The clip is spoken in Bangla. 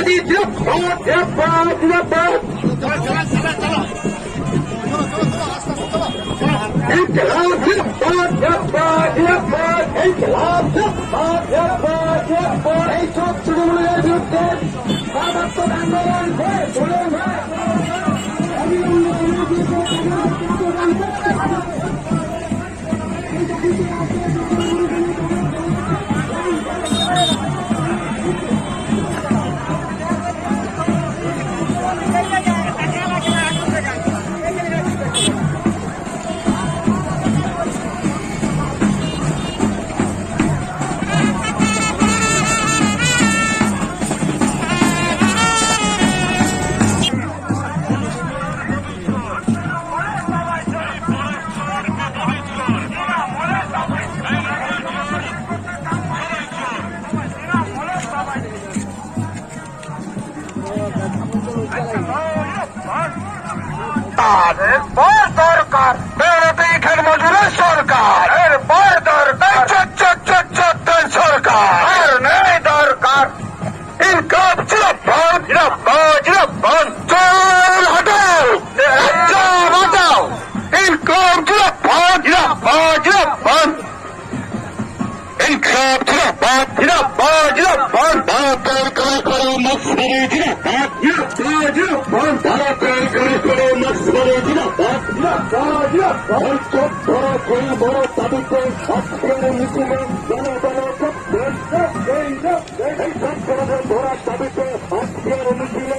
মোদি জিন্দাবাদ জিন্দাবাদ জিন্দাবাদ ইনকিলাব জিন্দাবাদ জিন্দাবাদ জিন্দাবাদ ইনকিলাব জিন্দাবাদ জিন্দাবাদ জিন্দাবাদ এই সব তৃণমূলের বিরুদ্ধে সর্বাত্মক আন্দোলন হয়ে চলুন এরপর দরকার বেরোতে খেল মজুরের সরকার এরপর দরকার সরকার আর নেই দরকার ইনকাম জিন্দাবাদ জিন্দাবাদ জিন্দাবাদ চল হটাও রাজ্য বাঁচাও ইনকাম জিন্দাবাদ জিন্দাবাদ জিন্দাবাদ ইনকাম জিন্দাবাদ জিন্দাবাদ জিন্দাবাদ ভারতের করে করে মসজিদে জিন্দাবাদ জিন্দাবাদ জিন্দাবাদ ভারতের করে করে মসজিদে জিন্দাবাদ জিন্দাবাদ জিন্দাবাদ চোখ ধরা সেই বড় তাবিতে আজকের মিছিলে জনগণের ধরা তাবিতে আজকের মিছিলে